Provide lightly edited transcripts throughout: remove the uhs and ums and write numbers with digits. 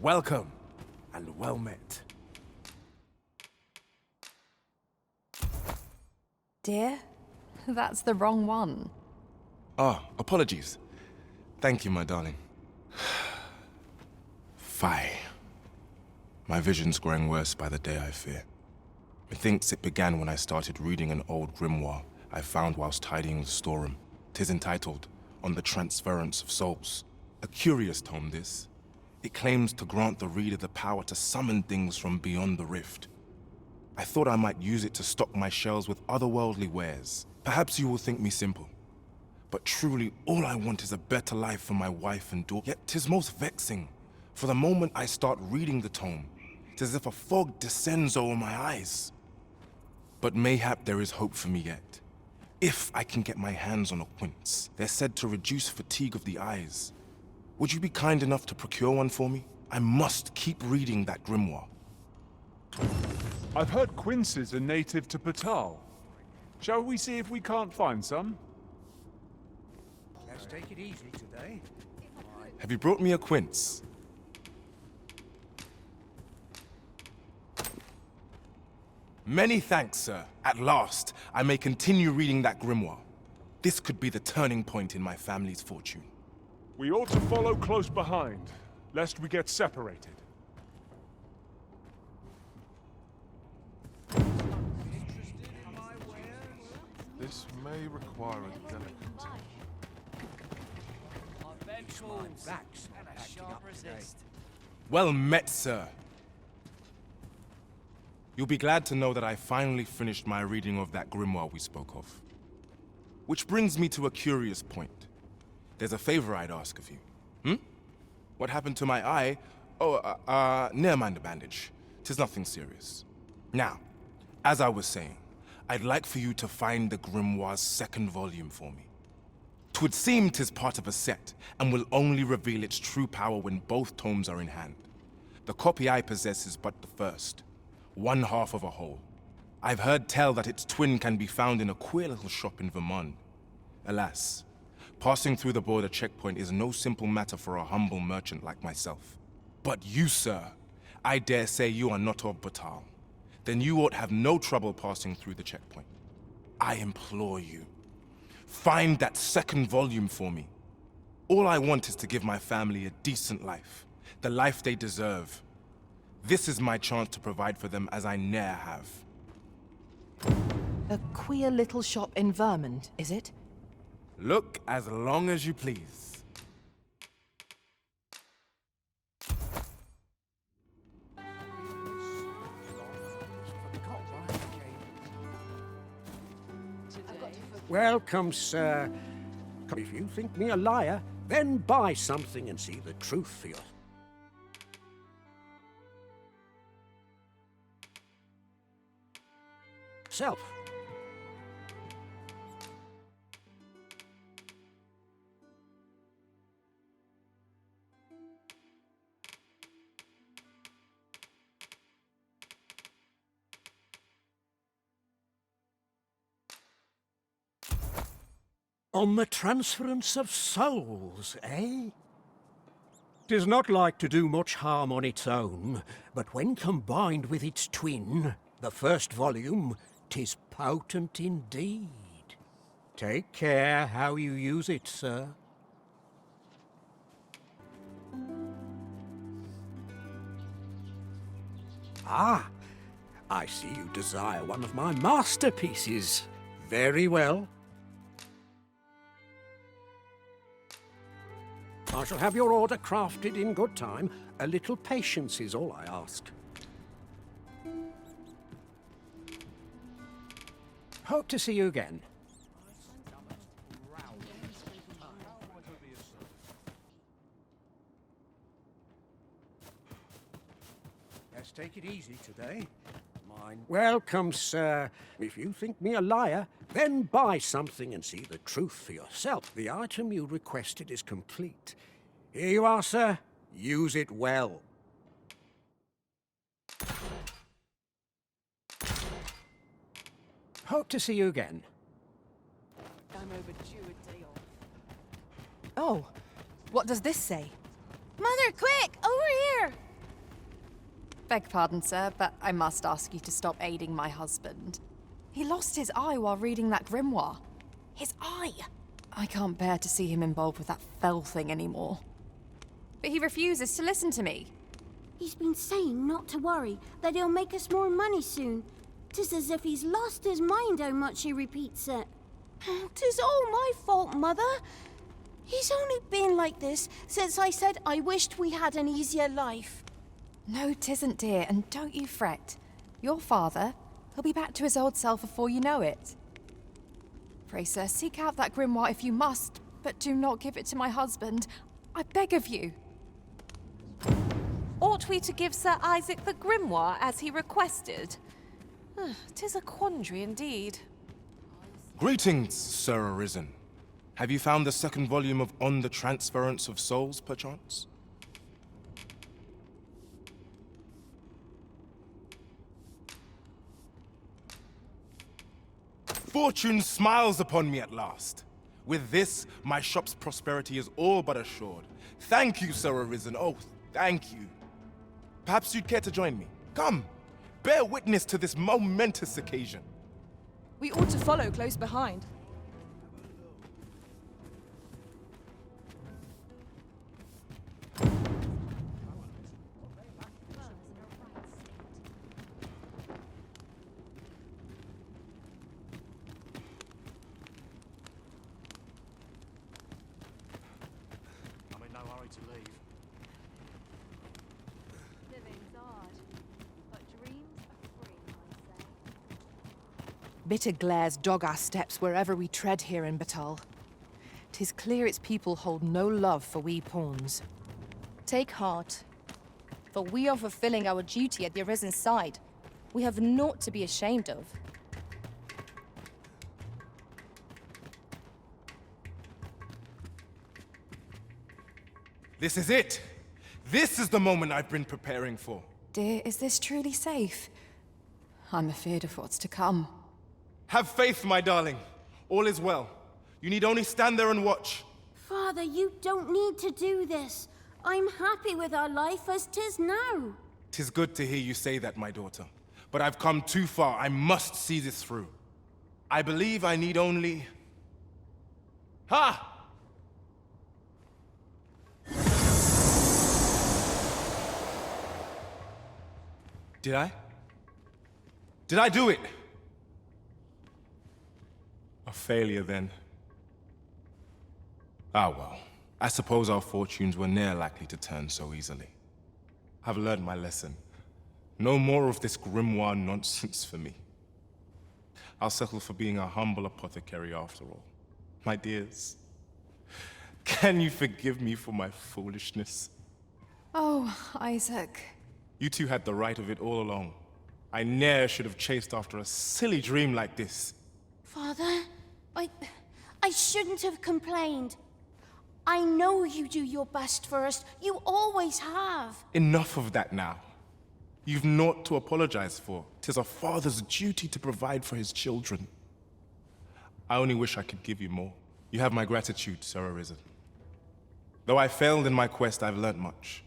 Welcome, and well met. Dear, that's the wrong one. Ah, apologies. Thank you, my darling. Fie. My vision's growing worse by the day, I fear. Methinks it began when I started reading an old grimoire I found whilst tidying the storeroom. 'Tis entitled, On the Transference of Souls. A curious tome, this. It claims to grant the reader the power to summon things from beyond the rift. I thought I might use it to stock my shelves with otherworldly wares. Perhaps you will think me simple. But truly, all I want is a better life for my wife and daughter. Yet 'tis most vexing. For the moment I start reading the tome, 'tis as if a fog descends over my eyes. But mayhap there is hope for me yet. If I can get my hands on a quince, they're said to reduce fatigue of the eyes. Would you be kind enough to procure one for me? I must keep reading that grimoire. I've heard quinces are native to Patal. Shall we see if we can't find some? Let's take it easy today. Have you brought me a quince? Many thanks, sir. At last, I may continue reading that grimoire. This could be the turning point in my family's fortune. We ought to follow close behind, lest we get separated. This may require a delicate touch. Backs acting up today. Well met, sir. You'll be glad to know that I finally finished my reading of that grimoire we spoke of. Which brings me to a curious point. There's a favor I'd ask of you. What happened to my eye? Oh, never mind the bandage. 'Tis nothing serious. Now, as I was saying, I'd like for you to find the grimoire's second volume for me. 'Twould seem 'tis part of a set, and will only reveal its true power when both tomes are in hand. The copy I possess is but the first, one half of a whole. I've heard tell that its twin can be found in a queer little shop in Vermont. Alas, passing through the border checkpoint is no simple matter for a humble merchant like myself. But you, sir, I dare say you are not of Batal. Then you ought have no trouble passing through the checkpoint. I implore you, find that second volume for me. All I want is to give my family a decent life, the life they deserve. This is my chance to provide for them as I ne'er have. A queer little shop in Vermont, is it? Look as long as you please. Welcome, sir. If you think me a liar, then buy something and see the truth for yourself. On the transference of souls, eh? 'Tis not like to do much harm on its own, but when combined with its twin, the first volume, 'tis potent indeed. Take care how you use it, sir. Ah, I see you desire one of my masterpieces. Very well. I shall have your order crafted in good time. A little patience is all I ask. Hope to see you again. Let's take it easy today. Welcome, sir. If you think me a liar, then buy something and see the truth for yourself. The item you requested is complete. Here you are, sir. Use it well. Hope to see you again. I'm overdue a day off. Oh, what does this say? Mother, quick! Over here! Beg pardon, sir, but I must ask you to stop aiding my husband. He lost his eye while reading that grimoire. His eye! I can't bear to see him involved with that fell thing anymore. But he refuses to listen to me. He's been saying not to worry, that he'll make us more money soon. 'Tis as if he's lost his mind how much he repeats it. 'Tis all my fault, Mother. He's only been like this since I said I wished we had an easier life. No, 'tisn't, dear, and don't you fret. Your father, he'll be back to his old self before you know it. Pray, sir, seek out that grimoire if you must, but do not give it to my husband. I beg of you. Ought we to give Sir Isaac the grimoire as he requested? 'Tis a quandary indeed. Greetings, Sir Arisen. Have you found the second volume of On the Transference of Souls, perchance? Fortune smiles upon me at last. With this, my shop's prosperity is all but assured. Thank you, Sir Arisen. Oh, thank you. Perhaps you'd care to join me. Come, bear witness to this momentous occasion. We ought to follow close behind. I'm in no hurry to leave. Living's hard, but dreams are free, I say. Bitter glares dog our steps wherever we tread here in Batal. 'Tis clear its people hold no love for we pawns. Take heart, for we are fulfilling our duty at the Arisen's side. We have naught to be ashamed of. This is it! This is the moment I've been preparing for. Dear, is this truly safe? I'm afeard of what's to come. Have faith, my darling. All is well. You need only stand there and watch. Father, you don't need to do this. I'm happy with our life as 'tis now. 'Tis good to hear you say that, my daughter. But I've come too far. I must see this through. I believe I need only... Ha! Did I? Did I do it? A failure, then. Ah, well. I suppose our fortunes were ne'er likely to turn so easily. I've learned my lesson. No more of this grimoire nonsense for me. I'll settle for being a humble apothecary after all. My dears, can you forgive me for my foolishness? Oh, Isaac. You two had the right of it all along. I ne'er should have chased after a silly dream like this. Father, I shouldn't have complained. I know you do your best for us. You always have. Enough of that now. You've naught to apologize for. 'Tis a father's duty to provide for his children. I only wish I could give you more. You have my gratitude, Sir Arisen. Though I failed in my quest, I've learnt much.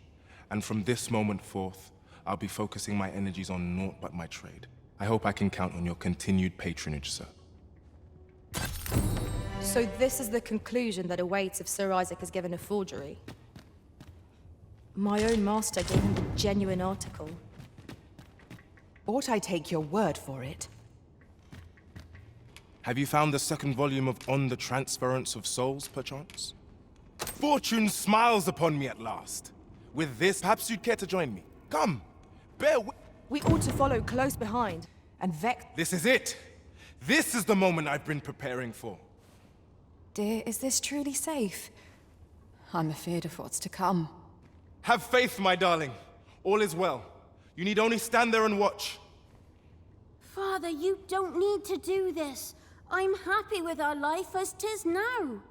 And from this moment forth, I'll be focusing my energies on naught but my trade. I hope I can count on your continued patronage, sir. So this is the conclusion that awaits if Sir Isaac is given a forgery. My own master gave him the genuine article. Ought I take your word for it? Have you found the second volume of On the Transference of Souls, perchance? Fortune smiles upon me at last. With this, perhaps you'd care to join me. Come, bear with... We ought to follow close behind. And Vex... This is it! This is the moment I've been preparing for. Dear, is this truly safe? I'm afeard of what's to come. Have faith, my darling. All is well. You need only stand there and watch. Father, you don't need to do this. I'm happy with our life as 'tis now.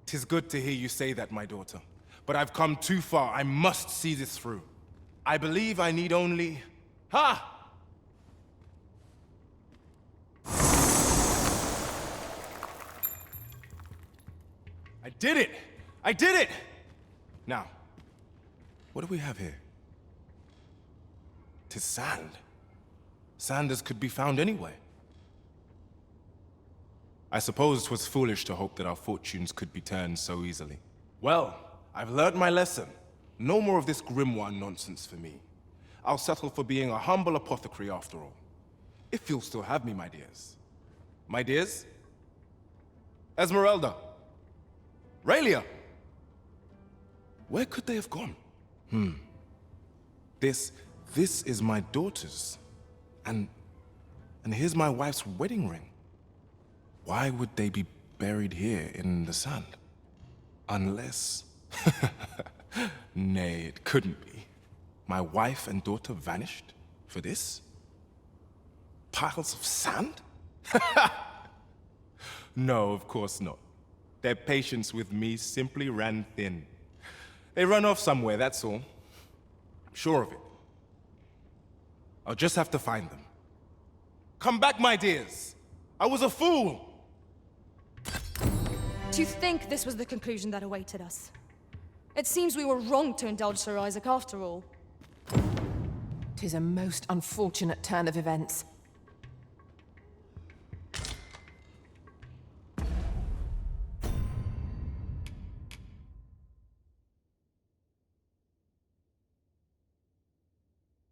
'Tis good to hear you say that, my daughter. But I've come too far. I must see this through. I believe I need only... Ha! I did it! I did it! Now, what do we have here? 'Tis sand. Sand as could be found anywhere. I suppose 'twas foolish to hope that our fortunes could be turned so easily. Well, I've learned my lesson. No more of this grimoire nonsense for me. I'll settle for being a humble apothecary after all. If you'll still have me, my dears. My dears? Esmeralda. Raelia. Where could they have gone? This is my daughter's. And here's my wife's wedding ring. Why would they be buried here in the sand? Unless... Nay, it couldn't be. My wife and daughter vanished for this? Piles of sand? No, of course not. Their patience with me simply ran thin. They run off somewhere, that's all. I'm sure of it. I'll just have to find them. Come back, my dears! I was a fool! To think this was the conclusion that awaited us. It seems we were wrong to indulge Sir Isaac after all. 'Tis a most unfortunate turn of events.